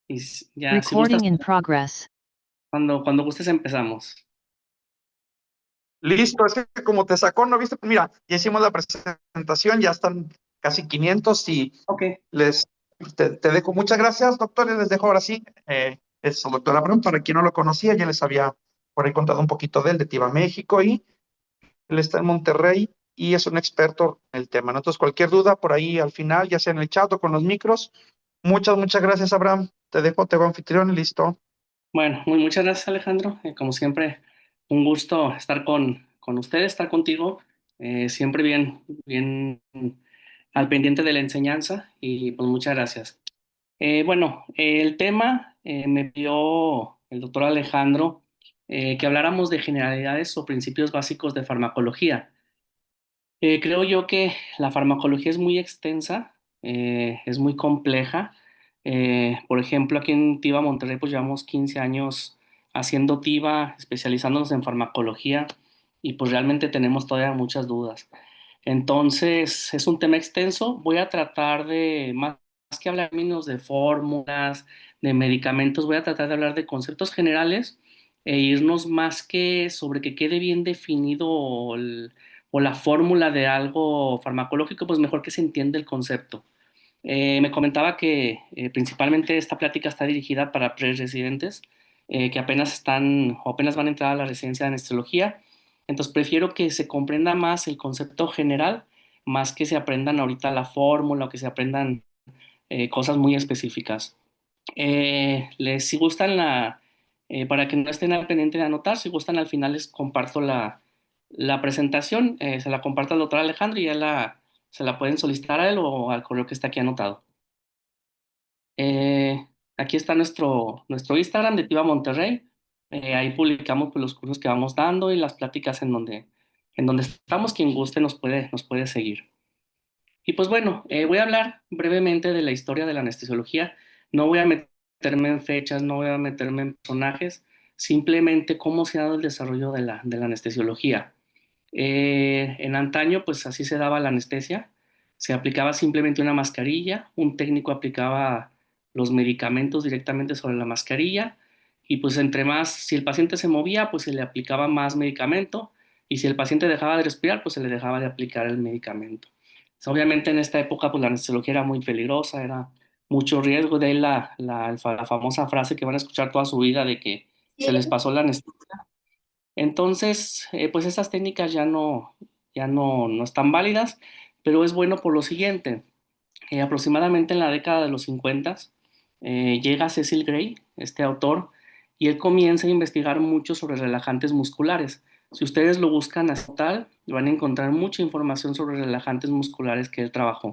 Ya, si gustas, Recording in progress. cuando gustes empezamos. Listo, es que como te sacó, ¿no viste? Pues mira, ya hicimos la presentación, ya están casi 500 y Ok, les te dejo. Muchas gracias, doctores. Les dejo ahora sí. Es el doctor Abraham, para quien no lo conocía, ya les había por ahí contado un poquito de él, de Tiva México, y él está en Monterrey y es un experto en el tema, ¿no? Entonces, cualquier duda por ahí al final, ya sea en el chat o con los micros. Muchas gracias, Abraham. Te hago anfitrión y listo. bueno, muchas gracias Alejandro. Como siempre, un gusto estar con ustedes, estar contigo. Siempre bien al pendiente de la enseñanza y pues muchas gracias. Bueno, el tema me pidió el doctor Alejandro que habláramos de generalidades o principios básicos de farmacología. Creo yo que la farmacología es muy extensa, es muy compleja. Por ejemplo, aquí en TIVA Monterrey, pues llevamos 15 años haciendo TIVA, especializándonos en farmacología y pues realmente tenemos todavía muchas dudas. Entonces, es un tema extenso. Voy a tratar de, más que hablar en términos de fórmulas, de medicamentos, voy a tratar de hablar de conceptos generales e irnos más que sobre que quede bien definido o la fórmula de algo farmacológico, pues mejor que se entienda el concepto. Me comentaba que principalmente esta plática está dirigida para pre-residentes que apenas están o apenas van a entrar a la residencia de anestesiología. Entonces prefiero que se comprenda más el concepto general, más que se aprendan ahorita la fórmula o que se aprendan cosas muy específicas. Si gustan para que no estén al pendiente de anotar, si gustan al final les comparto la presentación, se la comparto al doctor Alejandro y se la pueden solicitar a él o al correo que está aquí anotado. Aquí está nuestro Instagram de Tiva Monterrey. Ahí publicamos pues, los cursos que vamos dando y las pláticas en donde estamos. Quien guste nos puede seguir. Y pues bueno, voy a hablar brevemente de la historia de la anestesiología. No voy a meterme en fechas, no voy a meterme en personajes, simplemente cómo se ha dado el desarrollo de la anestesiología. En antaño, pues así se daba la anestesia. Se aplicaba simplemente una mascarilla, un técnico aplicaba los medicamentos directamente sobre la mascarilla y pues entre más, si el paciente se movía, pues se le aplicaba más medicamento y si el paciente dejaba de respirar, pues se le dejaba de aplicar el medicamento. Obviamente en esta época, pues la anestesiología era muy peligrosa, era mucho riesgo, de ahí la famosa frase que van a escuchar toda su vida de que se les pasó la anestesia. Entonces, pues esas técnicas ya no están válidas, pero es bueno por lo siguiente. Aproximadamente en la década de los 50 llega Cecil Gray, este autor, y él comienza a investigar mucho sobre relajantes musculares. Si ustedes lo buscan así tal, van a encontrar mucha información sobre relajantes musculares que él trabajó.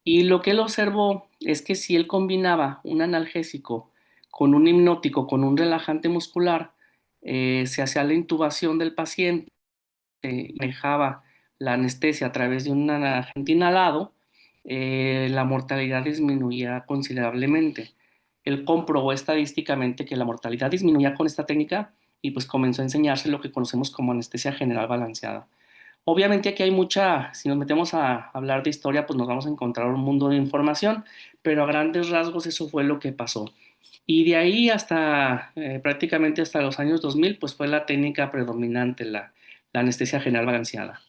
Y lo que él observó es que si él combinaba un analgésico con un hipnótico, con un relajante muscular, se hacía la intubación del paciente, manejaba la anestesia a través de un agente inhalado, la mortalidad disminuía considerablemente. Él comprobó estadísticamente que la mortalidad disminuía con esta técnica y pues comenzó a enseñarse lo que conocemos como anestesia general balanceada. Obviamente aquí hay mucha, si nos metemos a hablar de historia, pues nos vamos a encontrar un mundo de información, pero a grandes rasgos eso fue lo que pasó. Y de ahí hasta prácticamente hasta los años 2000, pues fue la técnica predominante, la anestesia general balanceada.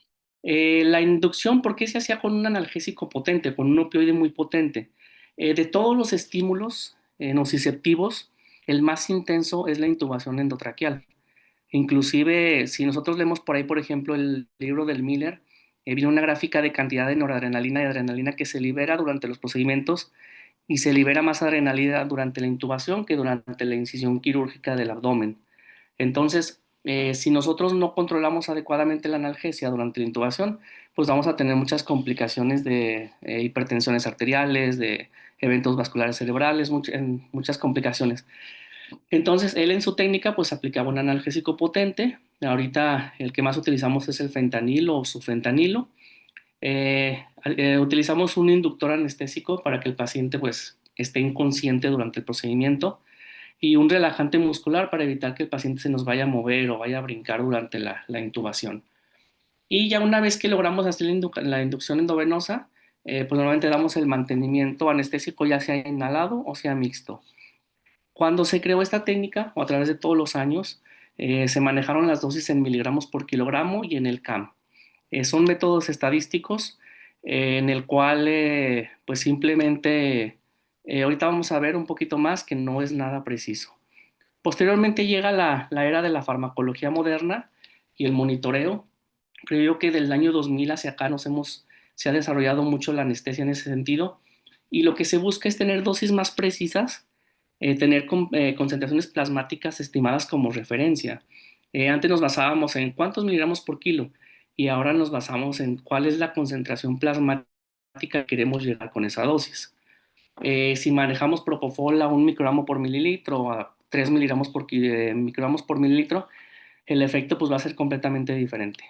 La inducción, ¿por qué se hacía con un analgésico potente, con un opioide muy potente? De todos los estímulos nociceptivos, el más intenso es la intubación endotraqueal. Inclusive, si nosotros leemos por ahí, por ejemplo, el libro del Miller, viene una gráfica de cantidad de noradrenalina y adrenalina que se libera durante los procedimientos y se libera más adrenalina durante la intubación que durante la incisión quirúrgica del abdomen. Entonces, si nosotros no controlamos adecuadamente la analgesia durante la intubación, pues vamos a tener muchas complicaciones de hipertensiones arteriales, de eventos vasculares cerebrales, muchas complicaciones. Entonces, él en su técnica pues aplicaba un analgésico potente. Ahorita el que más utilizamos es el fentanilo o sufentanilo. Utilizamos un inductor anestésico para que el paciente pues esté inconsciente durante el procedimiento y un relajante muscular para evitar que el paciente se nos vaya a mover o vaya a brincar durante la intubación. Y ya una vez que logramos hacer la inducción endovenosa, pues normalmente damos el mantenimiento anestésico ya sea inhalado o sea mixto. Cuando se creó esta técnica, o a través de todos los años, se manejaron las dosis en miligramos por kilogramo y en el CAM. Son métodos estadísticos en el cual, pues simplemente, ahorita vamos a ver un poquito más que no es nada preciso. Posteriormente llega la era de la farmacología moderna y el monitoreo. Creo yo que del año 2000 hacia acá se ha desarrollado mucho la anestesia en ese sentido y lo que se busca es tener dosis más precisas, tener concentraciones plasmáticas estimadas como referencia. Antes nos basábamos en cuántos miligramos por kilo y ahora nos basamos en cuál es la concentración plasmática que queremos llegar con esa dosis. Si manejamos propofol a 1 microgramo por mililitro o a 3 microgramos por mililitro, el efecto pues va a ser completamente diferente.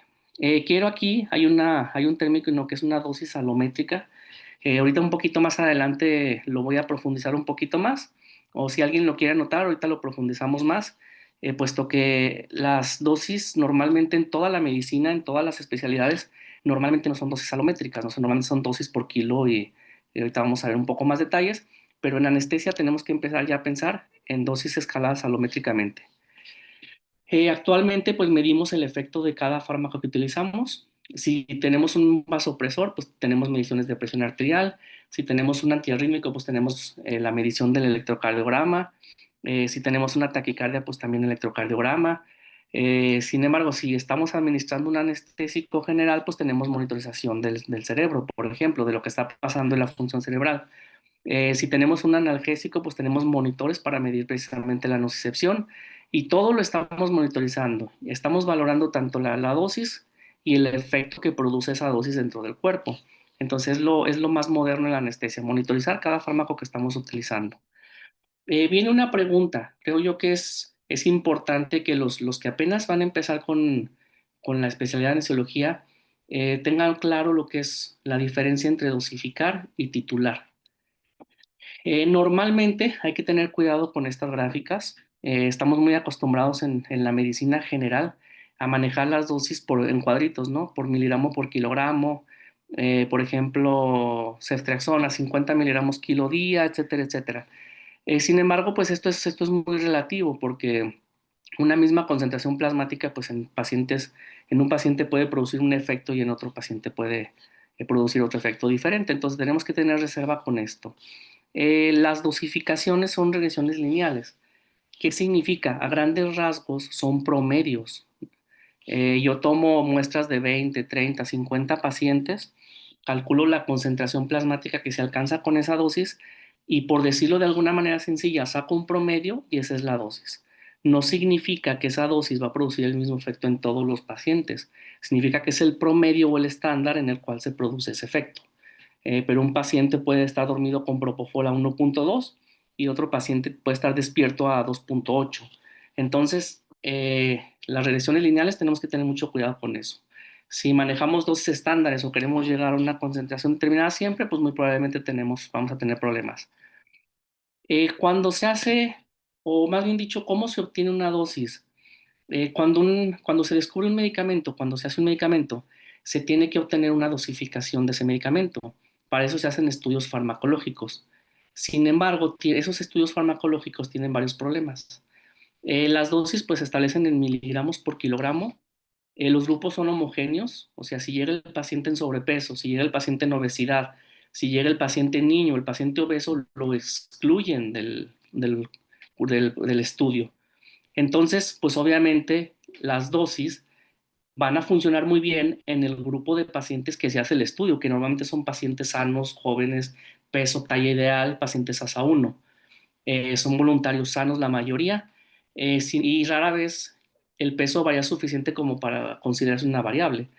Quiero aquí, hay un término que es una dosis alométrica. Ahorita un poquito más adelante lo voy a profundizar un poquito más, o si alguien lo quiere anotar, ahorita lo profundizamos más, puesto que las dosis normalmente en toda la medicina, en todas las especialidades, normalmente no son dosis alométricas, ¿no? Normalmente son dosis por kilo y ahorita vamos a ver un poco más detalles, pero en anestesia tenemos que empezar ya a pensar en dosis escaladas alométricamente. Actualmente, pues medimos el efecto de cada fármaco que utilizamos. Si tenemos un vasopresor, pues tenemos mediciones de presión arterial. Si tenemos un antiarrítmico, pues tenemos la medición del electrocardiograma. Si tenemos una taquicardia, pues también electrocardiograma. Sin embargo, si estamos administrando un anestésico general, pues tenemos monitorización del cerebro, por ejemplo, de lo que está pasando en la función cerebral. Si tenemos un analgésico, pues tenemos monitores para medir precisamente la nocicepción y todo lo estamos monitorizando. Estamos valorando tanto la dosis y el efecto que produce esa dosis dentro del cuerpo. Entonces es lo más moderno en la anestesia, monitorizar cada fármaco que estamos utilizando. Viene una pregunta, creo yo que es importante que los que apenas van a empezar con la especialidad en anestesiología tengan claro lo que es la diferencia entre dosificar y titular. Normalmente hay que tener cuidado con estas gráficas. Estamos muy acostumbrados en la medicina general a manejar las dosis en cuadritos, ¿no? Por miligramo por kilogramo. Por ejemplo, ceftriaxona, 50 miligramos kilo día, etcétera, etcétera. Sin embargo, pues esto es muy relativo porque una misma concentración plasmática, pues en un paciente puede producir un efecto y en otro paciente puede producir otro efecto diferente. Entonces tenemos que tener reserva con esto. Las dosificaciones son regresiones lineales. ¿Qué significa? A grandes rasgos son promedios. Yo tomo muestras de 20, 30, 50 pacientes, calculo la concentración plasmática que se alcanza con esa dosis y por decirlo de alguna manera sencilla, saco un promedio y esa es la dosis. No significa que esa dosis va a producir el mismo efecto en todos los pacientes. Significa que es el promedio o el estándar en el cual se produce ese efecto. Pero un paciente puede estar dormido con propofol a 1.2 y otro paciente puede estar despierto a 2.8. Entonces, las regresiones lineales tenemos que tener mucho cuidado con eso. Si manejamos dosis estándares o queremos llegar a una concentración determinada siempre, pues muy probablemente vamos a tener problemas. Cuando se hace, o más bien dicho, ¿cómo se obtiene una dosis? Cuando se descubre un medicamento, cuando se hace un medicamento, se tiene que obtener una dosificación de ese medicamento. Para eso se hacen estudios farmacológicos. Sin embargo, esos estudios farmacológicos tienen varios problemas. Las dosis pues se establecen en miligramos por kilogramo. Los grupos son homogéneos, o sea, si llega el paciente en sobrepeso, si llega el paciente en obesidad, si llega el paciente niño, el paciente obeso, lo excluyen del estudio. Entonces, pues obviamente las dosis van a funcionar muy bien en el grupo de pacientes que se hace el estudio, que normalmente son pacientes sanos, jóvenes, peso, talla ideal, pacientes ASA 1. Son voluntarios sanos la mayoría y rara vez el peso vaya suficiente como para considerarse una variable.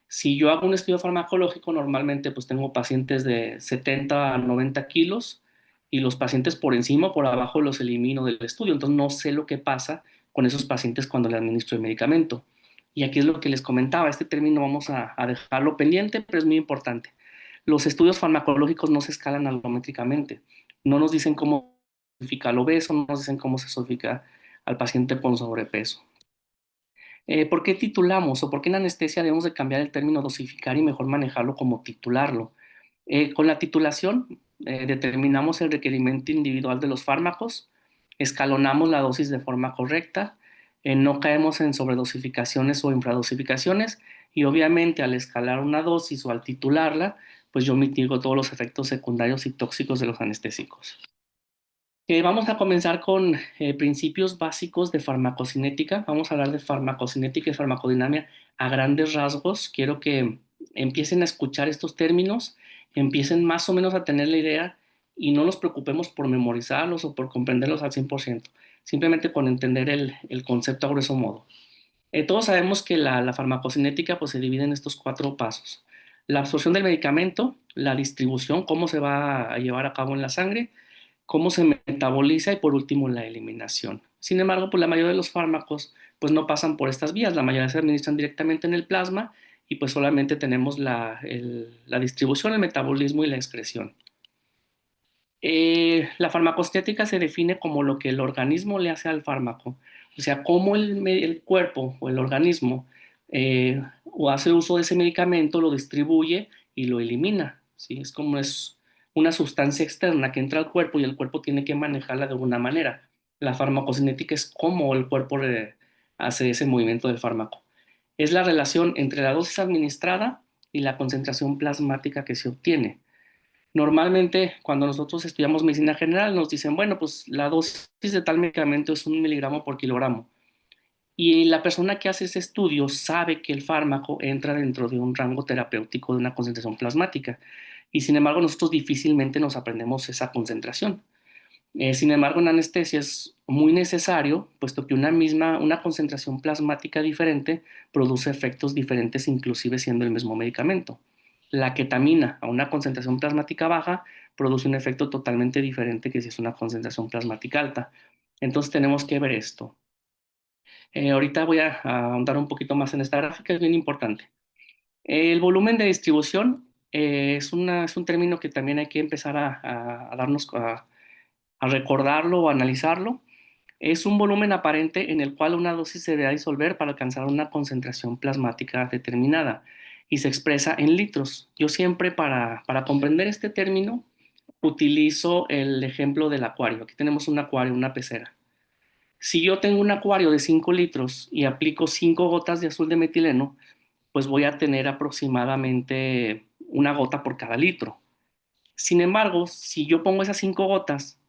Si yo hago un estudio farmacológico, normalmente pues tengo pacientes de 70 a 90 kilos y los pacientes por encima o por abajo los elimino del estudio. Entonces no sé lo que pasa con esos pacientes cuando le administro el medicamento. Y aquí es lo que les comentaba, este término vamos a dejarlo pendiente, pero es muy importante. Los estudios farmacológicos no se escalan alométricamente. No nos dicen cómo se dosifica al obeso, no nos dicen cómo se dosifica al paciente con sobrepeso. ¿Por qué titulamos o por qué en anestesia debemos de cambiar el término dosificar y mejor manejarlo como titularlo? Con la titulación determinamos el requerimiento individual de los fármacos, escalonamos la dosis de forma correcta, no caemos en sobredosificaciones o infradosificaciones y obviamente al escalar una dosis o al titularla, pues yo mitigo todos los efectos secundarios y tóxicos de los anestésicos. Vamos a comenzar con principios básicos de farmacocinética. Vamos a hablar de farmacocinética y farmacodinamia a grandes rasgos. Quiero que empiecen a escuchar estos términos, empiecen más o menos a tener la idea y no nos preocupemos por memorizarlos o por comprenderlos al 100%, simplemente con entender el concepto a grueso modo. Todos sabemos que la farmacocinética pues, se divide en estos cuatro pasos. La absorción del medicamento, la distribución, cómo se va a llevar a cabo en la sangre, cómo se metaboliza y por último la eliminación. Sin embargo, pues la mayoría de los fármacos pues no pasan por estas vías, la mayoría se administran directamente en el plasma y pues solamente tenemos la distribución, el metabolismo y la excreción. La farmacostética se define como lo que el organismo le hace al fármaco, o sea, cómo el cuerpo o el organismo o hace uso de ese medicamento, lo distribuye y lo elimina. ¿Sí? Es como es una sustancia externa que entra al cuerpo y el cuerpo tiene que manejarla de alguna manera. La farmacocinética es cómo el cuerpo hace ese movimiento del fármaco. Es la relación entre la dosis administrada y la concentración plasmática que se obtiene. Normalmente, cuando nosotros estudiamos medicina general, nos dicen, bueno, pues la dosis de tal medicamento es 1 miligramo por kilogramo. Y la persona que hace ese estudio sabe que el fármaco entra dentro de un rango terapéutico de una concentración plasmática. Y sin embargo, nosotros difícilmente nos aprendemos esa concentración. Sin embargo, en anestesia es muy necesario, puesto que una concentración plasmática diferente produce efectos diferentes, inclusive siendo el mismo medicamento. La ketamina a una concentración plasmática baja produce un efecto totalmente diferente que si es una concentración plasmática alta. Entonces tenemos que ver esto. Ahorita voy a ahondar un poquito más en esta gráfica, es bien importante. El volumen de distribución es un término que también hay que empezar a darnos a recordarlo o analizarlo. Es un volumen aparente en el cual una dosis se debe disolver para alcanzar una concentración plasmática determinada y se expresa en litros. Yo siempre para comprender este término utilizo el ejemplo del acuario. Aquí tenemos un acuario, una pecera. Si yo tengo un acuario de 5 litros y aplico 5 gotas de azul de metileno, pues voy a tener aproximadamente una gota por cada litro. Sin embargo, si yo pongo esas 5 gotas,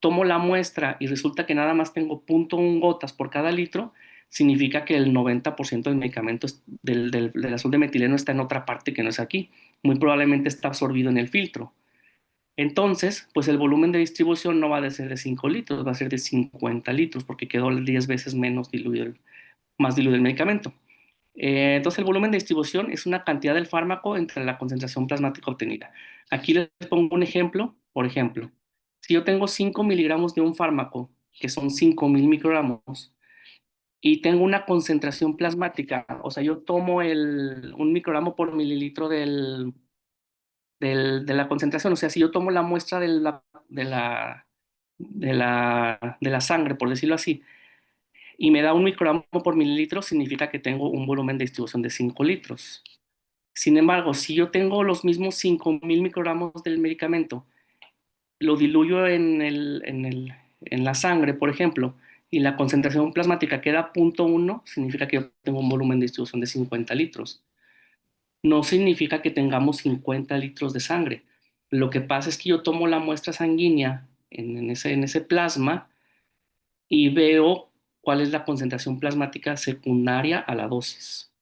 tomo la muestra y resulta que nada más tengo 0.1 gotas por cada litro, significa que el 90% del medicamento del azul de metileno está en otra parte que no es aquí. Muy probablemente está absorbido en el filtro. Entonces, pues el volumen de distribución no va a ser de 5 litros, va a ser de 50 litros porque quedó 10 veces menos diluido, más diluido el medicamento. Entonces, el volumen de distribución es una cantidad del fármaco entre la concentración plasmática obtenida. Aquí les pongo un ejemplo. Por ejemplo, si yo tengo 5 miligramos de un fármaco, que son 5.000 microgramos, y tengo una concentración plasmática, o sea, yo tomo 1 microgramo por mililitro de la concentración, o sea, si yo tomo la muestra de la, de la sangre, por decirlo así, y me da 1 microgramo por mililitro, significa que tengo un volumen de distribución de 5 litros. Sin embargo, si yo tengo los mismos 5.000 microgramos del medicamento, lo diluyo en la sangre, por ejemplo, y la concentración plasmática queda 0.1, significa que yo tengo un volumen de distribución de 50 litros. No significa que tengamos 50 litros de sangre. Lo que pasa es que yo tomo la muestra sanguínea en ese plasma y veo cuál es la concentración plasmática secundaria a la dosis,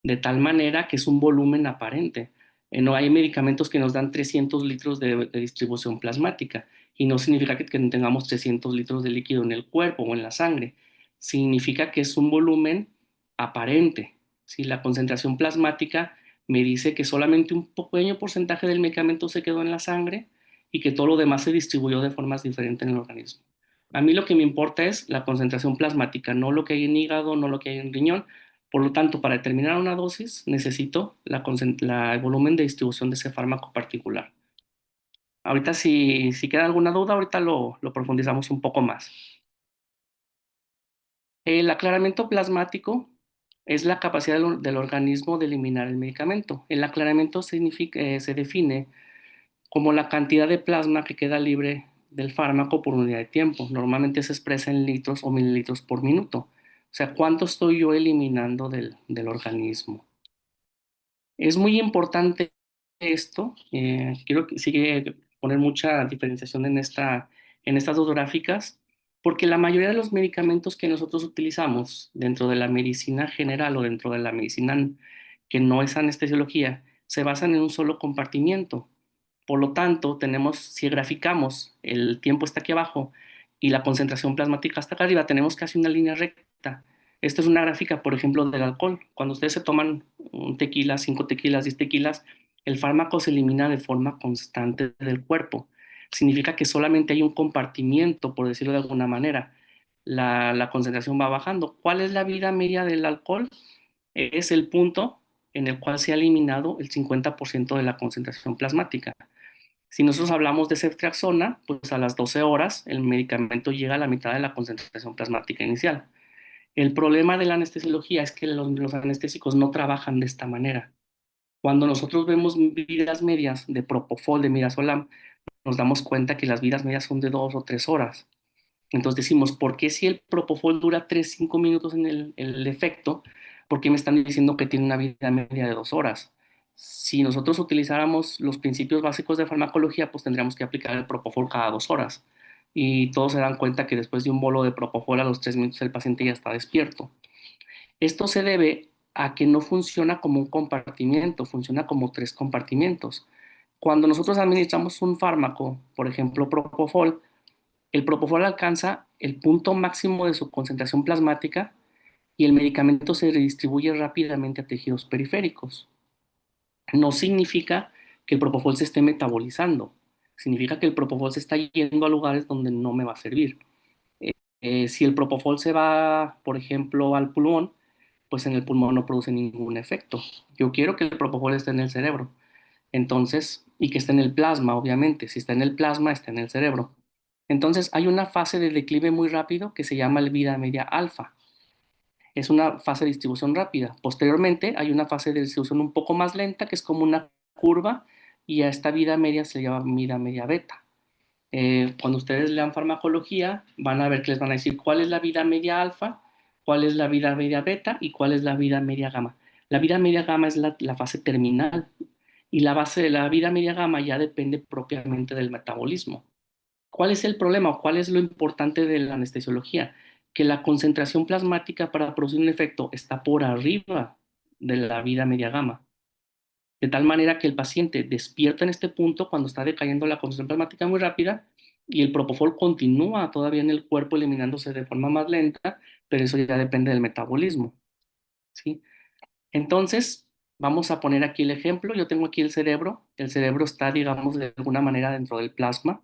de tal manera que es un volumen aparente. No hay medicamentos que nos dan 300 litros de distribución plasmática y no significa que tengamos 300 litros de líquido en el cuerpo o en la sangre. Significa que es un volumen aparente. Si la concentración plasmática me dice que solamente un pequeño porcentaje del medicamento se quedó en la sangre y que todo lo demás se distribuyó de formas diferentes en el organismo. A mí lo que me importa es la concentración plasmática, no lo que hay en hígado, no lo que hay en riñón. Por lo tanto, para determinar una dosis necesito el volumen de distribución de ese fármaco particular. Ahorita si queda alguna duda, ahorita lo profundizamos un poco más. El aclaramiento plasmático es la capacidad del organismo de eliminar el medicamento. El aclaramiento se define como la cantidad de plasma que queda libre del fármaco por unidad de tiempo. Normalmente se expresa en litros o mililitros por minuto. O sea, ¿cuánto estoy yo eliminando del organismo? Es muy importante esto. Quiero que sigue poner mucha diferenciación en estas dos gráficas, porque la mayoría de los medicamentos que nosotros utilizamos dentro de la medicina general o dentro de la medicina que no es anestesiología, se basan en un solo compartimiento. Por lo tanto, si graficamos, el tiempo está aquí abajo y la concentración plasmática está acá arriba, tenemos casi una línea recta. Esta es una gráfica, por ejemplo, del alcohol. Cuando ustedes se toman un tequila, 5 tequilas, 10 tequilas, el fármaco se elimina de forma constante del cuerpo. Significa que solamente hay un compartimiento, por decirlo de alguna manera. La concentración va bajando. ¿Cuál es la vida media del alcohol? Es el punto en el cual se ha eliminado el 50% de la concentración plasmática. Si nosotros hablamos de ceftriaxona, pues a las 12 horas el medicamento llega a la mitad de la concentración plasmática inicial. El problema de la anestesiología es que los anestésicos no trabajan de esta manera. Cuando nosotros vemos vidas medias de propofol, de midazolam, nos damos cuenta que las vidas medias son de 2 o 3 horas. Entonces decimos, ¿por qué si el propofol dura 3, 5 minutos en el efecto? ¿Por qué me están diciendo que tiene una vida media de 2 horas? Si nosotros utilizáramos los principios básicos de farmacología, pues tendríamos que aplicar el propofol cada 2 horas. Y todos se dan cuenta que después de un bolo de propofol a los 3 minutos el paciente ya está despierto. Esto se debe a que no funciona como un compartimiento, funciona como tres compartimientos. Cuando nosotros administramos un fármaco, por ejemplo propofol, el propofol alcanza el punto máximo de su concentración plasmática y el medicamento se redistribuye rápidamente a tejidos periféricos. No significa que el propofol se esté metabolizando, significa que el propofol se está yendo a lugares donde no me va a servir. Si el propofol se va, por ejemplo, al pulmón, pues en el pulmón no produce ningún efecto. Yo quiero que el propofol esté en el cerebro, entonces, y que esté en el plasma, obviamente. Si está en el plasma, está en el cerebro. Entonces, hay una fase de declive muy rápido que se llama el vida media alfa. Es una fase de distribución rápida. Posteriormente, hay una fase de distribución un poco más lenta, que es como una curva, y a esta vida media se le llama vida media beta. Cuando ustedes lean farmacología, van a ver que les van a decir cuál es la vida media alfa, cuál es la vida media beta y cuál es la vida media gamma. La vida media gamma es la fase terminal y la base de la vida media gamma ya depende propiamente del metabolismo. ¿Cuál es el problema o cuál es lo importante de la anestesiología? Que la concentración plasmática para producir un efecto está por arriba de la vida media gamma. De tal manera que el paciente despierta en este punto cuando está decayendo la concentración plasmática muy rápida y el propofol continúa todavía en el cuerpo eliminándose de forma más lenta, pero eso ya depende del metabolismo, ¿sí? Entonces, vamos a poner aquí el ejemplo. Yo tengo aquí el cerebro. El cerebro está, digamos, de alguna manera dentro del plasma,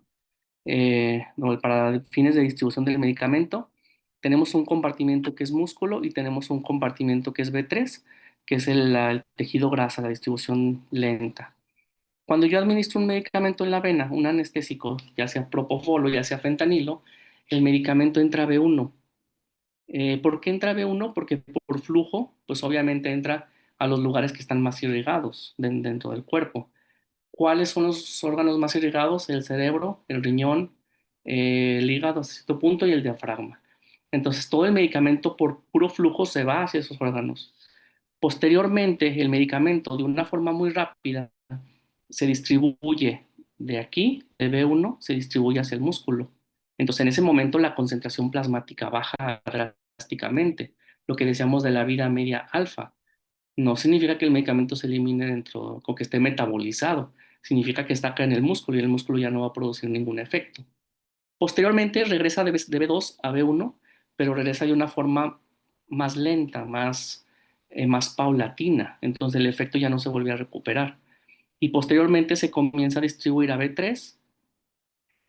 para fines de distribución del medicamento. Tenemos un compartimento que es músculo y tenemos un compartimento que es B3, que es el tejido grasa, la distribución lenta. Cuando yo administro un medicamento en la vena, un anestésico, ya sea propofol o ya sea fentanilo, el medicamento entra B1. ¿Por qué entra B1? Porque por flujo, pues obviamente entra a los lugares que están más irrigados dentro del cuerpo. ¿Cuáles son los órganos más irrigados? El cerebro, el riñón, el hígado a cierto punto y el diafragma. Entonces todo el medicamento por puro flujo se va hacia esos órganos. Posteriormente, el medicamento de una forma muy rápida se distribuye de aquí, de B1, se distribuye hacia el músculo. Entonces, en ese momento la concentración plasmática baja drásticamente, lo que decíamos de la vida media alfa. No significa que el medicamento se elimine dentro o que esté metabolizado, significa que está acá en el músculo y el músculo ya no va a producir ningún efecto. Posteriormente regresa de B2 a B1, pero regresa de una forma más lenta, más paulatina, entonces el efecto ya no se vuelve a recuperar y posteriormente se comienza a distribuir a B3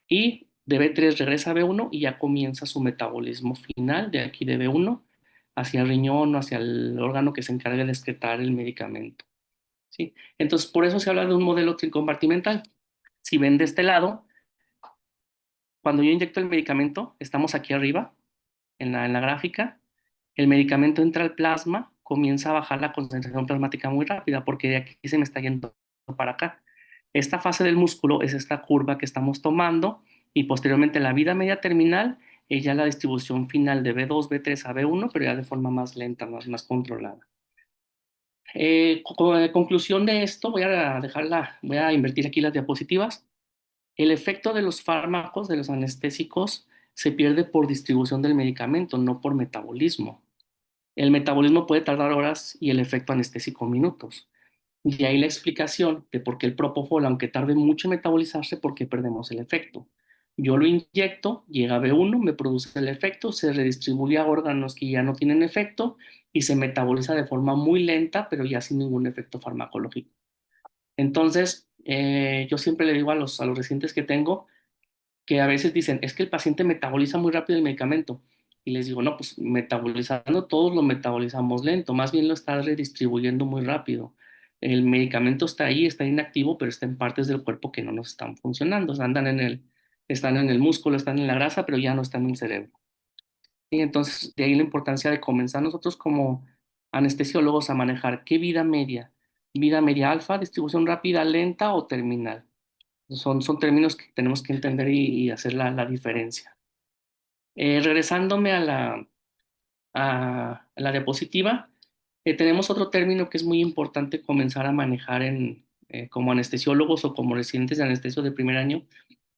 y de B3 regresa a B1 y ya comienza su metabolismo final de aquí de B1 hacia el riñón o hacia el órgano que se encargue de excretar el medicamento. ¿Sí? Entonces, por eso se habla de un modelo tricompartimental. Si ven de este lado, cuando yo inyecto el medicamento, estamos aquí arriba, en la gráfica, el medicamento entra al plasma, comienza a bajar la concentración plasmática muy rápida porque de aquí se me está yendo para acá. Esta fase del músculo es esta curva que estamos tomando y posteriormente la vida media terminal es ya la distribución final de B2, B3 a B1, pero ya de forma más lenta, más controlada. Conclusión de esto, voy a invertir aquí las diapositivas. El efecto de los fármacos, de los anestésicos, se pierde por distribución del medicamento, no por metabolismo. El metabolismo puede tardar horas y el efecto anestésico minutos. Y ahí la explicación de por qué el propofol, aunque tarde mucho en metabolizarse, por qué perdemos el efecto. Yo lo inyecto, llega a B1, me produce el efecto, se redistribuye a órganos que ya no tienen efecto y se metaboliza de forma muy lenta, pero ya sin ningún efecto farmacológico. Entonces, yo siempre le digo a los residentes que tengo, que a veces dicen, es que el paciente metaboliza muy rápido el medicamento. Y les digo, no, pues metabolizando todos lo metabolizamos lento, más bien lo está redistribuyendo muy rápido. El medicamento está ahí, está inactivo, pero está en partes del cuerpo que no nos están funcionando. O sea, están en el músculo, están en la grasa, pero ya no están en el cerebro. Y entonces, de ahí la importancia de comenzar nosotros como anestesiólogos a manejar qué vida media alfa, distribución rápida, lenta o terminal. Son términos que tenemos que entender y hacer la diferencia. Regresándome a la diapositiva, tenemos otro término que es muy importante comenzar a manejar como anestesiólogos o como residentes de anestesio de primer año,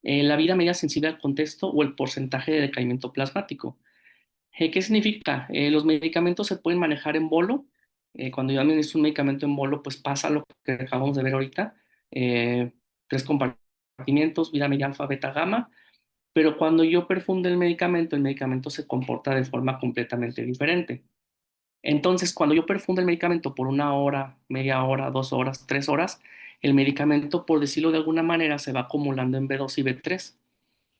la vida media sensible al contexto o el porcentaje de decaimiento plasmático. ¿Qué significa? Los medicamentos se pueden manejar en bolo. Cuando yo administro un medicamento en bolo, pues pasa lo que acabamos de ver ahorita. eh, Tres compartimientos, vida media, alfa, beta, gamma. Pero cuando yo perfundo el medicamento se comporta de forma completamente diferente. Entonces, cuando yo perfundo el medicamento por una hora, media hora, 2 horas, 3 horas, el medicamento, por decirlo de alguna manera, se va acumulando en B2 y B3.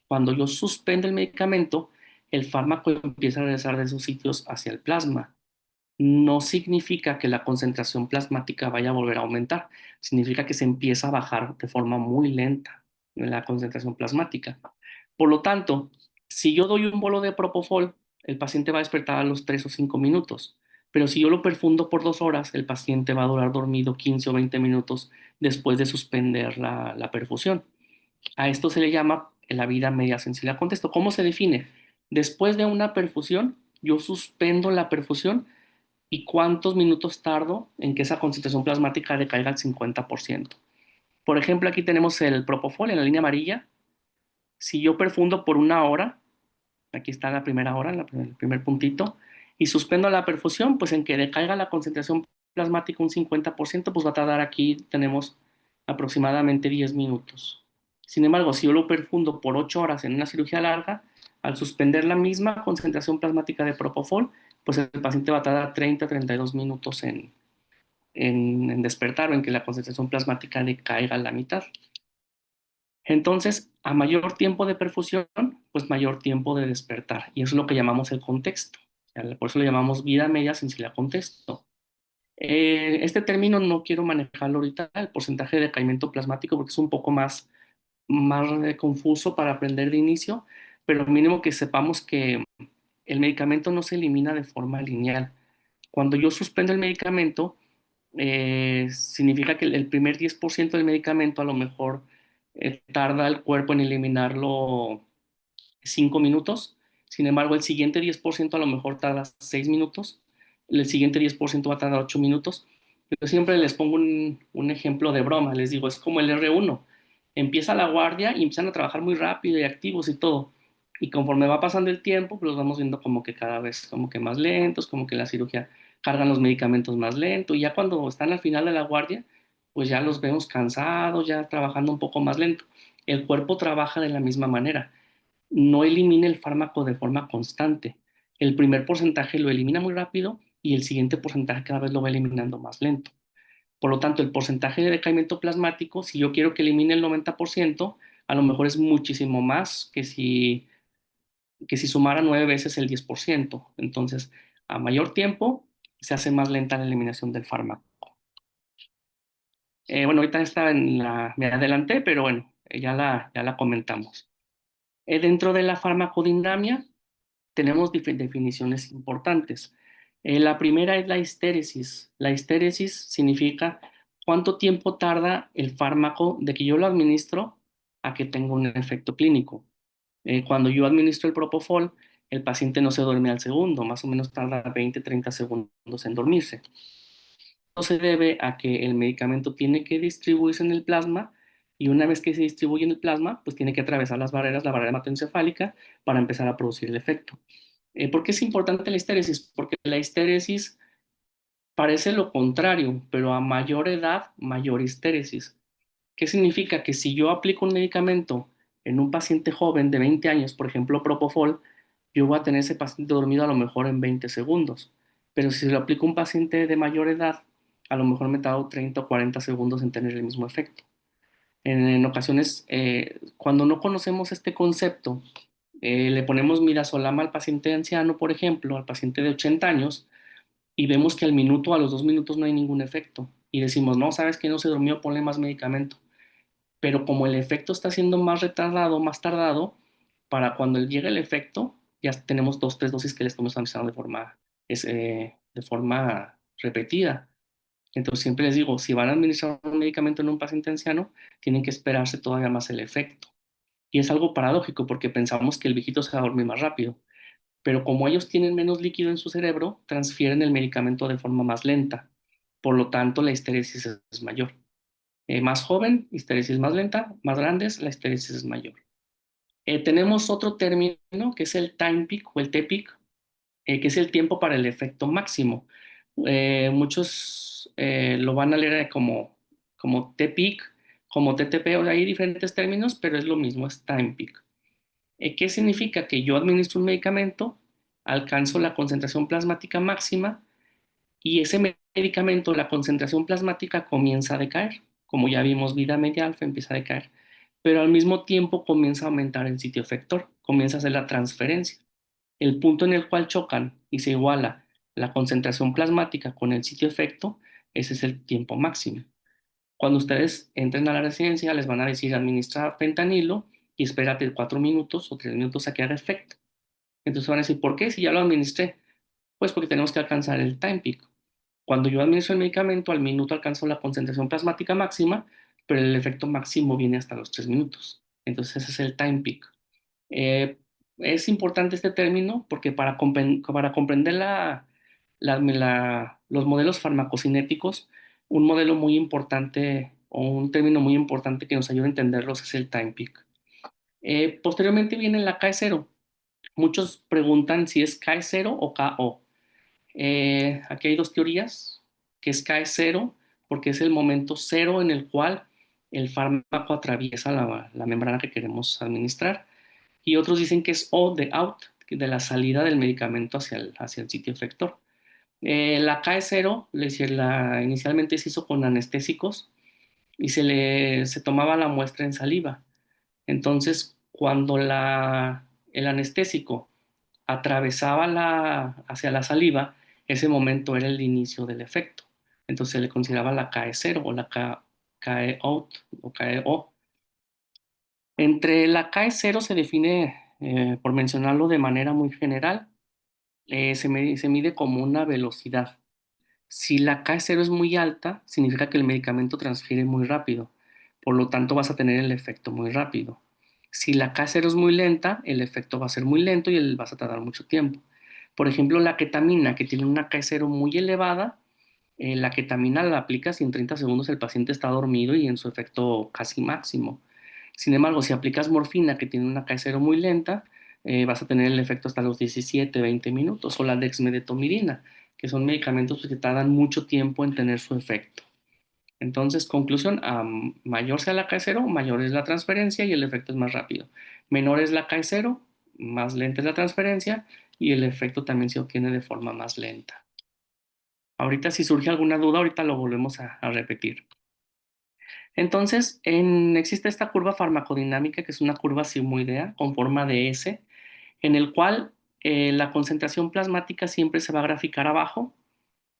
Cuando yo suspendo el medicamento, el fármaco empieza a regresar de sus sitios hacia el plasma. No significa que la concentración plasmática vaya a volver a aumentar, significa que se empieza a bajar de forma muy lenta la concentración plasmática. Por lo tanto, si yo doy un bolo de propofol, el paciente va a despertar a los 3 o 5 minutos, pero si yo lo perfundo por 2 horas, el paciente va a durar dormido 15 o 20 minutos después de suspender la perfusión. A esto se le llama la vida media sensible al contexto. ¿Cómo se define? Después de una perfusión, yo suspendo la perfusión y cuántos minutos tardo en que esa concentración plasmática decaiga al 50%. Por ejemplo, aquí tenemos el propofol en la línea amarilla. Si yo perfundo por una hora, aquí está la primera hora, el primer puntito, y suspendo la perfusión, pues en que decaiga la concentración plasmática un 50%, pues va a tardar aquí, tenemos aproximadamente 10 minutos. Sin embargo, si yo lo perfundo por 8 horas en una cirugía larga, al suspender la misma concentración plasmática de propofol, pues el paciente va a tardar 30-32 minutos en despertar o en que la concentración plasmática decaiga a la mitad. Entonces, a mayor tiempo de perfusión, pues mayor tiempo de despertar. Y eso es lo que llamamos el contexto. Por eso lo llamamos vida media sensible a contexto. Este término no quiero manejarlo ahorita, el porcentaje de decaimiento plasmático, porque es un poco más confuso para aprender de inicio, pero mínimo que sepamos que el medicamento no se elimina de forma lineal. Cuando yo suspendo el medicamento, significa que el primer 10% del medicamento a lo mejor tarda el cuerpo en eliminarlo 5 minutos. Sin embargo, el siguiente 10% a lo mejor tarda 6 minutos. El siguiente 10% va a tardar 8 minutos. Yo siempre les pongo un ejemplo de broma. Les digo, es como el R1. Empieza la guardia y empiezan a trabajar muy rápido y activos y todo. Y conforme va pasando el tiempo, pues los vamos viendo como que cada vez como que más lentos, como que la cirugía cargan los medicamentos más lento. Y ya cuando están al final de la guardia, pues ya los vemos cansados, ya trabajando un poco más lento. El cuerpo trabaja de la misma manera, no elimina el fármaco de forma constante. El primer porcentaje lo elimina muy rápido y el siguiente porcentaje cada vez lo va eliminando más lento. Por lo tanto, el porcentaje de decaimiento plasmático, si yo quiero que elimine el 90%, a lo mejor es muchísimo más que si sumara 9 veces el 10%. Entonces, a mayor tiempo, se hace más lenta la eliminación del fármaco. Bueno, ahorita me adelanté, pero bueno, ya la comentamos. Dentro de la farmacodinamia, tenemos definiciones importantes. La primera es la histéresis. La histéresis significa cuánto tiempo tarda el fármaco de que yo lo administro a que tenga un efecto clínico. Cuando yo administro el Propofol, el paciente no se duerme al segundo, más o menos tarda 20-30 segundos en dormirse. Esto se debe a que el medicamento tiene que distribuirse en el plasma y una vez que se distribuye en el plasma, pues tiene que atravesar las barreras, la barrera hematoencefálica para empezar a producir el efecto. ¿Por qué es importante la histéresis? Porque la histéresis parece lo contrario, pero a mayor edad, mayor histéresis. ¿Qué significa? Que si yo aplico un medicamento en un paciente joven de 20 años, por ejemplo, Propofol, yo voy a tener ese paciente dormido a lo mejor en 20 segundos. Pero si lo aplico a un paciente de mayor edad, a lo mejor me tardo 30 o 40 segundos en tener el mismo efecto. En ocasiones, cuando no conocemos este concepto, le ponemos midazolam al paciente anciano, por ejemplo, al paciente de 80 años, y vemos que al minuto, a los 2 minutos no hay ningún efecto. Y decimos, no, sabes que no se durmió, ponle más medicamento. Pero como el efecto está siendo más retardado, más tardado, para cuando llegue el efecto, ya tenemos 2, 3 dosis que le estamos administrando de forma repetida. Entonces siempre les digo, si van a administrar un medicamento en un paciente anciano, tienen que esperarse todavía más el efecto. Y es algo paradójico porque pensamos que el viejito se va a dormir más rápido, pero como ellos tienen menos líquido en su cerebro, transfieren el medicamento de forma más lenta. Por lo tanto, la histeresis es mayor. Más joven, histeresis más lenta; más grandes, la histeresis es mayor. Tenemos otro término que es el time peak o el T-peak, que es el tiempo para el efecto máximo. Muchos lo van a leer como T-peak, como TTP, o sea, hay diferentes términos, pero es lo mismo, es time peak. ¿Qué significa? Que yo administro un medicamento, alcanzo la concentración plasmática máxima y ese medicamento, la concentración plasmática comienza a decaer. Como ya vimos, vida media alfa empieza a decaer, pero al mismo tiempo comienza a aumentar el sitio efector, comienza a hacer la transferencia. El punto en el cual chocan y se iguala la concentración plasmática con el sitio efecto, ese es el tiempo máximo. Cuando ustedes entren a la residencia, les van a decir administra fentanilo y espérate 4 minutos o 3 minutos a que haga efecto. Entonces van a decir, ¿por qué? Si ya lo administré. Pues porque tenemos que alcanzar el time peak. Cuando yo administro el medicamento, al minuto alcanzo la concentración plasmática máxima, pero el efecto máximo viene hasta los 3 minutos. Entonces ese es el time peak. Eh, es importante este término porque para comprender los modelos farmacocinéticos, un modelo muy importante o un término muy importante que nos ayuda a entenderlos es el time peak. Posteriormente viene la K0. Muchos preguntan si es K0 o KO. Aquí hay dos teorías, que es K0 porque es el momento cero en el cual el fármaco atraviesa la membrana que queremos administrar, y otros dicen que es O de out, de la salida del medicamento hacia el sitio efector. La K0 inicialmente se hizo con anestésicos y se tomaba la muestra en saliva. Entonces, cuando el anestésico atravesaba hacia la saliva, ese momento era el inicio del efecto. Entonces se le consideraba la KE0 o la KE-out o KE-O. Entre la KE0 se define, por mencionarlo de manera muy general, se mide como una velocidad. Si la K0 es muy alta, significa que el medicamento transfiere muy rápido, por lo tanto vas a tener el efecto muy rápido. Si la K0 es muy lenta, el efecto va a ser muy lento y vas a tardar mucho tiempo. Por ejemplo, la ketamina, que tiene una K0 muy elevada, la ketamina la aplicas y en 30 segundos el paciente está dormido y en su efecto casi máximo. Sin embargo, si aplicas morfina, que tiene una K0 muy lenta, vas a tener el efecto hasta los 17, 20 minutos, o la dexmedetomidina, que son medicamentos que tardan mucho tiempo en tener su efecto. Entonces, conclusión, a mayor sea la K0, mayor es la transferencia y el efecto es más rápido. Menor es la K0, más lenta es la transferencia y el efecto también se obtiene de forma más lenta. Ahorita, si surge alguna duda, ahorita lo volvemos a repetir. Entonces, existe esta curva farmacodinámica, que es una curva simoidea con forma de S, en el cual la concentración plasmática siempre se va a graficar abajo,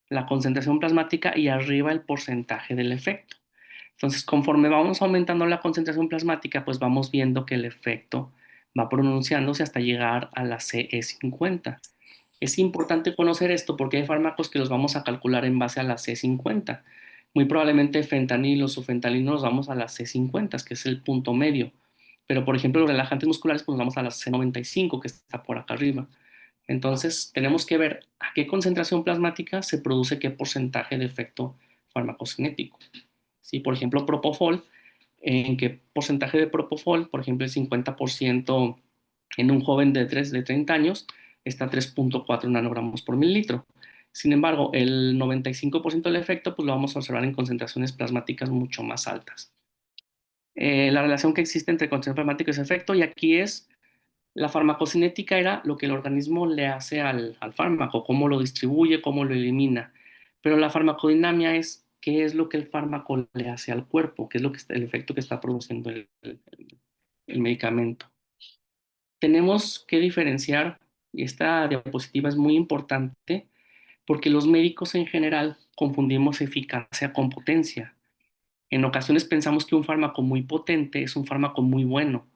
la concentración plasmática, y arriba el porcentaje del efecto. Entonces, conforme vamos aumentando la concentración plasmática, pues vamos viendo que el efecto va pronunciándose hasta llegar a la CE50. Es importante conocer esto porque hay fármacos que los vamos a calcular en base a la C50. Muy probablemente fentanilo o sufentanilo los vamos a las C50, que es el punto medio. Pero, por ejemplo, los relajantes musculares, pues vamos a la C95, que está por acá arriba. Entonces, tenemos que ver a qué concentración plasmática se produce qué porcentaje de efecto farmacocinético. Si, por ejemplo, Propofol, ¿en qué porcentaje de Propofol? Por ejemplo, el 50% en un joven de 30 años está a 3.4 nanogramos por mililitro. Sin embargo, el 95% del efecto pues lo vamos a observar en concentraciones plasmáticas mucho más altas. La relación que existe entre concentración plasmática y ese efecto, y aquí es la farmacocinética era lo que el organismo le hace al fármaco, cómo lo distribuye, cómo lo elimina. Pero la farmacodinamia es qué es lo que el fármaco le hace al cuerpo, qué es lo que el efecto que está produciendo el medicamento. Tenemos que diferenciar, y esta diapositiva es muy importante, porque los médicos en general confundimos eficacia con potencia. En ocasiones pensamos que un fármaco muy potente es un fármaco muy bueno,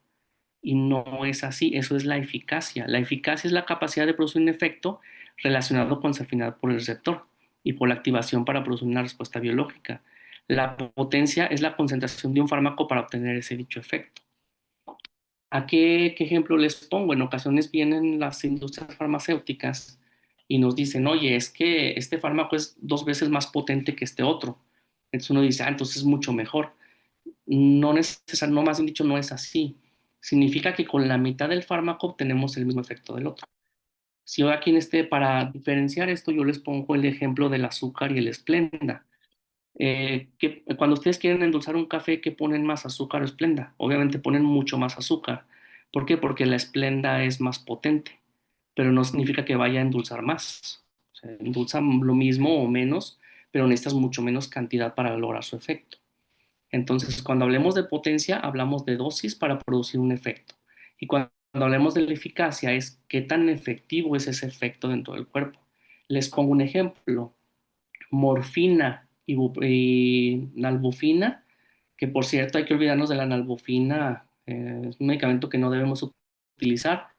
y no es así, eso es la eficacia. La eficacia es la capacidad de producir un efecto relacionado con su afinidad por el receptor y por la activación para producir una respuesta biológica. La potencia es la concentración de un fármaco para obtener ese dicho efecto. ¿A qué ejemplo les pongo? En ocasiones vienen las industrias farmacéuticas y nos dicen, oye, es que este fármaco es 2 veces más potente que este otro. Entonces uno dice, entonces es mucho mejor. No necesariamente, no más bien dicho, no es así. Significa que con la mitad del fármaco obtenemos el mismo efecto del otro. Si yo aquí para diferenciar esto, yo les pongo el ejemplo del azúcar y el esplenda. Cuando ustedes quieren endulzar un café, ¿qué ponen más, azúcar o esplenda? Obviamente ponen mucho más azúcar. ¿Por qué? Porque la esplenda es más potente, pero no significa que vaya a endulzar más. O sea, endulza lo mismo o menos, pero necesitas mucho menos cantidad para lograr su efecto. Entonces, cuando hablemos de potencia, hablamos de dosis para producir un efecto. Y cuando hablemos de la eficacia, es qué tan efectivo es ese efecto dentro del cuerpo. Les pongo un ejemplo. Morfina y nalbufina, que por cierto hay que olvidarnos de la nalbufina, es un medicamento que no debemos utilizar,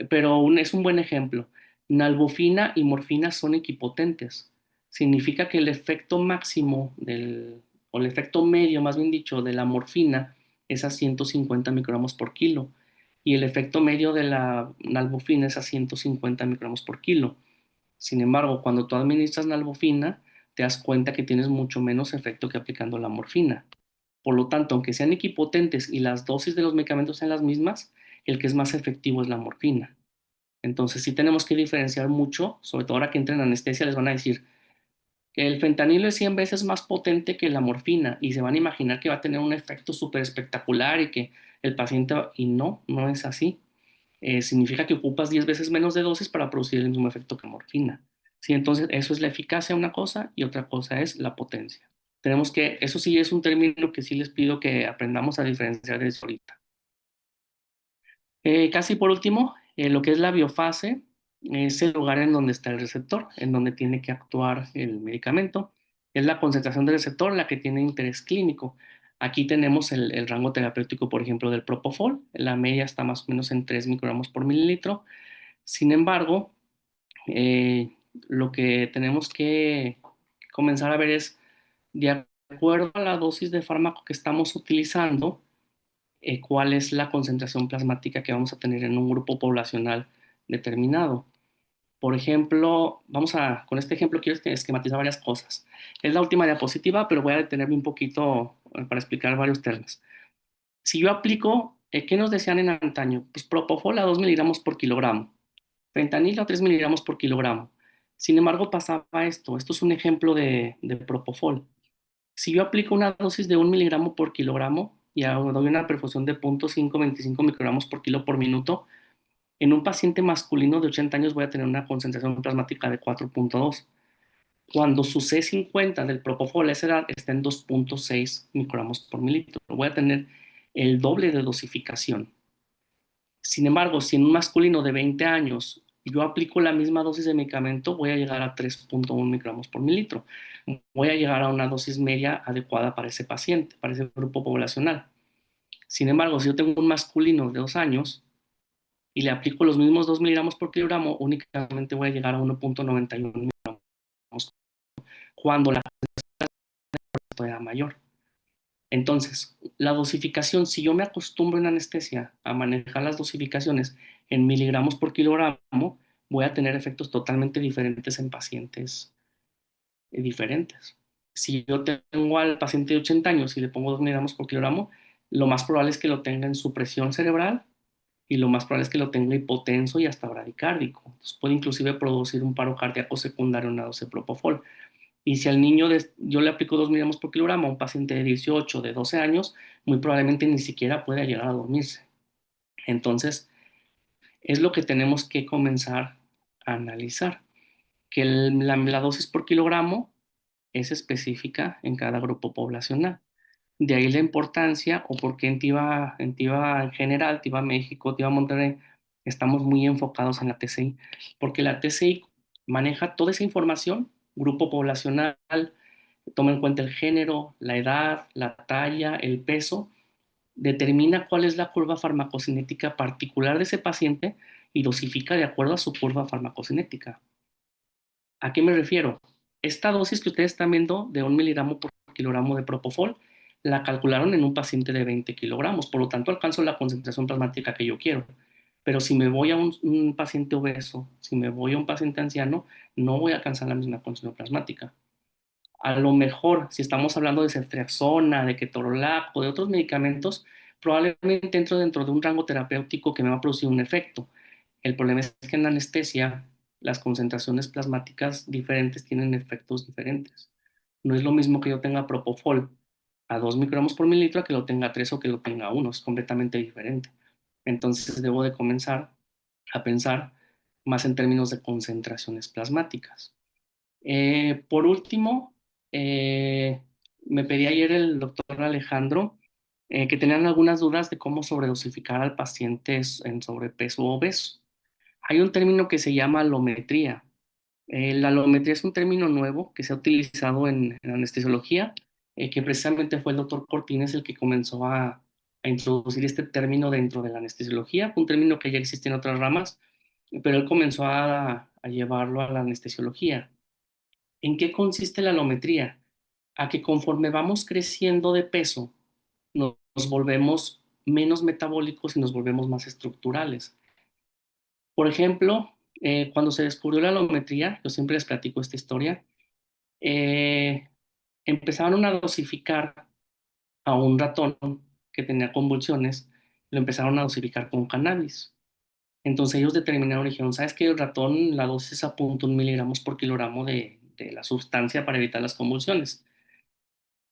pero es un buen ejemplo. Nalbufina y morfina son equipotentes. Significa que el efecto máximo o el efecto medio, más bien dicho, de la morfina es a 150 microgramos por kilo y el efecto medio de la nalbufina es a 150 microgramos por kilo. Sin embargo, cuando tú administras nalbufina, te das cuenta que tienes mucho menos efecto que aplicando la morfina. Por lo tanto, aunque sean equipotentes y las dosis de los medicamentos sean las mismas, el que es más efectivo es la morfina. Entonces sí tenemos que diferenciar mucho, sobre todo ahora que entren en anestesia les van a decir que el fentanilo es 100 veces más potente que la morfina y se van a imaginar que va a tener un efecto súper espectacular y que el paciente y no, no es así. Significa que ocupas 10 veces menos de dosis para producir el mismo efecto que morfina. Sí, entonces eso es la eficacia una cosa y otra cosa es la potencia. Tenemos que, eso sí es un término que sí les pido que aprendamos a diferenciar desde ahorita. Casi por último, lo que es la biofase es el lugar en donde está el receptor, en donde tiene que actuar el medicamento. Es la concentración del receptor la que tiene interés clínico. Aquí tenemos el rango terapéutico, por ejemplo, del Propofol. La media está más o menos en 3 microgramos por mililitro. Sin embargo, eh, lo que tenemos que comenzar a ver es, de acuerdo a la dosis de fármaco que estamos utilizando, cuál es la concentración plasmática que vamos a tener en un grupo poblacional determinado. Por ejemplo, con este ejemplo quiero esquematizar varias cosas. Es la última diapositiva, pero voy a detenerme un poquito para explicar varios términos. Si yo aplico, ¿qué nos decían en antaño? Pues Propofol a 2 miligramos por kilogramo, fentanilo a 3 miligramos por kilogramo. Sin embargo, pasaba esto es un ejemplo de Propofol. Si yo aplico una dosis de 1 miligramo por kilogramo y doy una perfusión de 0.525 microgramos por kilo por minuto, en un paciente masculino de 80 años voy a tener una concentración plasmática de 4.2. Cuando su C50 del propofol a esa edad está en 2.6 microgramos por mililitro, voy a tener el doble de dosificación. Sin embargo, si en un masculino de 20 años yo aplico la misma dosis de medicamento, voy a llegar a 3.1 microgramos por mililitro. Voy a llegar a una dosis media adecuada para ese paciente, para ese grupo poblacional. Sin embargo, si yo tengo un masculino de 2 años y le aplico los mismos 2 miligramos por kilogramo, únicamente voy a llegar a 1.91 miligramos cuando la dosis era mayor. Entonces, la dosificación, si yo me acostumbro en anestesia a manejar las dosificaciones en miligramos por kilogramo, voy a tener efectos totalmente diferentes en pacientes diferentes. Si yo tengo al paciente de 80 años y le pongo 2 miligramos por kilogramo, lo más probable es que lo tenga en su presión cerebral y lo más probable es que lo tenga hipotenso y hasta bradicárdico. Entonces puede inclusive producir un paro cardíaco secundario a una dosis de propofol. Y si al niño yo le aplico 2 miligramos por kilogramo a un paciente de 18, de 12 años, muy probablemente ni siquiera pueda llegar a dormirse. Entonces, es lo que tenemos que comenzar a analizar, que la dosis por kilogramo es específica en cada grupo poblacional. De ahí la importancia o por qué en TIVA en general, TIVA México, TIVA Monterrey, estamos muy enfocados en la TCI, porque la TCI maneja toda esa información, grupo poblacional, toma en cuenta el género, la edad, la talla, el peso, determina cuál es la curva farmacocinética particular de ese paciente y dosifica de acuerdo a su curva farmacocinética. ¿A qué me refiero? Esta dosis que ustedes están viendo de 1 miligramo por kilogramo de propofol, la calcularon en un paciente de 20 kilogramos, por lo tanto alcanzo la concentración plasmática que yo quiero. Pero si me voy a un paciente obeso, si me voy a un paciente anciano, no voy a alcanzar la misma concentración plasmática. A lo mejor, si estamos hablando de ceftriaxona, de ketorolac o de otros medicamentos, probablemente entro dentro de un rango terapéutico que me va a producir un efecto. El problema es que en la anestesia las concentraciones plasmáticas diferentes tienen efectos diferentes. No es lo mismo que yo tenga propofol a 2 microgramos por mililitro a que lo tenga a 3 o que lo tenga a 1, es completamente diferente. Entonces debo de comenzar a pensar más en términos de concentraciones plasmáticas. Por último, eh, me pedí ayer el doctor Alejandro que tenían algunas dudas de cómo sobredosificar al paciente en sobrepeso o obeso. Hay un término que se llama alometría. La alometría es un término nuevo que se ha utilizado en anestesiología, que precisamente fue el doctor Cortines el que comenzó a introducir este término dentro de la anestesiología, un término que ya existe en otras ramas, pero él comenzó a llevarlo a la anestesiología. ¿En qué consiste la alometría? A que conforme vamos creciendo de peso, nos volvemos menos metabólicos y nos volvemos más estructurales. Por ejemplo, cuando se descubrió la alometría, yo siempre les platico esta historia, eh, empezaron a dosificar a un ratón que tenía convulsiones, lo empezaron a dosificar con cannabis. Entonces ellos determinaron y dijeron, ¿sabes qué? El ratón, la dosis apunta 1 miligramos por kilogramo de la sustancia para evitar las convulsiones.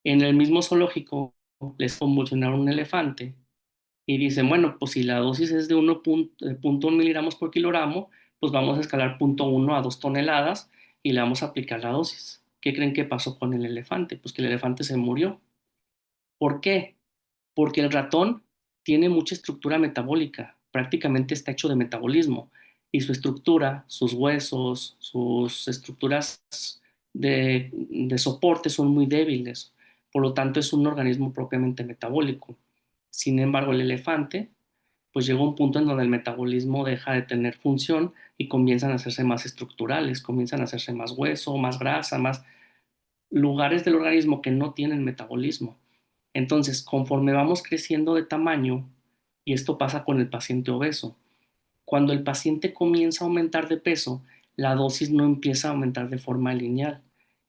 En el mismo zoológico les convulsionaron un elefante y dicen, bueno, pues si la dosis es de 1.1 miligramos por kilogramo, pues vamos a escalar 0.1 a 2 toneladas y le vamos a aplicar la dosis. ¿Qué creen que pasó con el elefante? Pues que el elefante se murió. ¿Por qué? Porque el ratón tiene mucha estructura metabólica, prácticamente está hecho de metabolismo y su estructura, sus huesos, sus estructuras de soporte son muy débiles, por lo tanto es un organismo propiamente metabólico. Sin embargo, el elefante, pues llega a un punto en donde el metabolismo deja de tener función y comienzan a hacerse más estructurales, comienzan a hacerse más hueso, más grasa, más lugares del organismo que no tienen metabolismo. Entonces, conforme vamos creciendo de tamaño, y esto pasa con el paciente obeso, cuando el paciente comienza a aumentar de peso, la dosis no empieza a aumentar de forma lineal,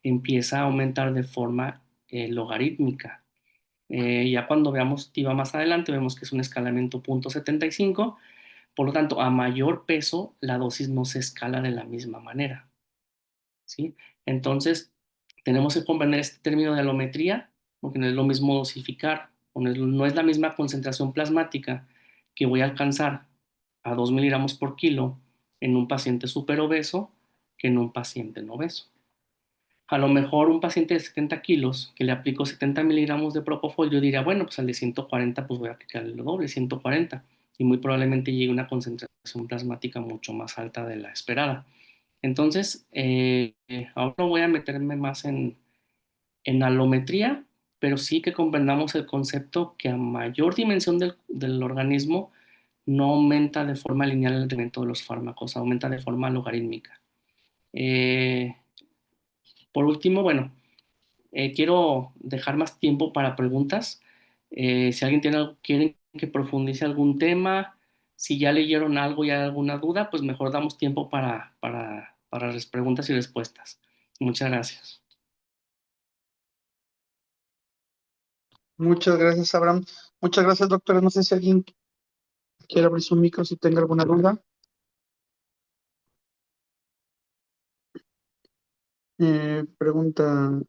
empieza a aumentar de forma logarítmica. Ya cuando veamos TIVA más adelante, vemos que es un escalamiento 0.75, por lo tanto, a mayor peso, la dosis no se escala de la misma manera. ¿Sí? Entonces, tenemos que comprender este término de alometría, porque no es lo mismo dosificar, o no es la misma concentración plasmática que voy a alcanzar a 2 miligramos por kilo en un paciente superobeso que en un paciente no obeso. A lo mejor un paciente de 70 kilos que le aplico 70 miligramos de propofol, yo diría, bueno, pues al de 140 pues voy a aplicarle lo doble, 140, y muy probablemente llegue a una concentración plasmática mucho más alta de la esperada. Entonces, ahora no voy a meterme más en alometría, pero sí que comprendamos el concepto que a mayor dimensión del organismo no aumenta de forma lineal el rendimiento de los fármacos, aumenta de forma logarítmica. Eh, por último, bueno, quiero dejar más tiempo para preguntas. Si alguien quiere que profundice algún tema, si ya leyeron algo y hay alguna duda, pues mejor damos tiempo para las preguntas y respuestas. Muchas gracias. Muchas gracias, Abraham. Muchas gracias, doctora. No sé si alguien quiere abrir su micro si tenga alguna duda. Pregunta.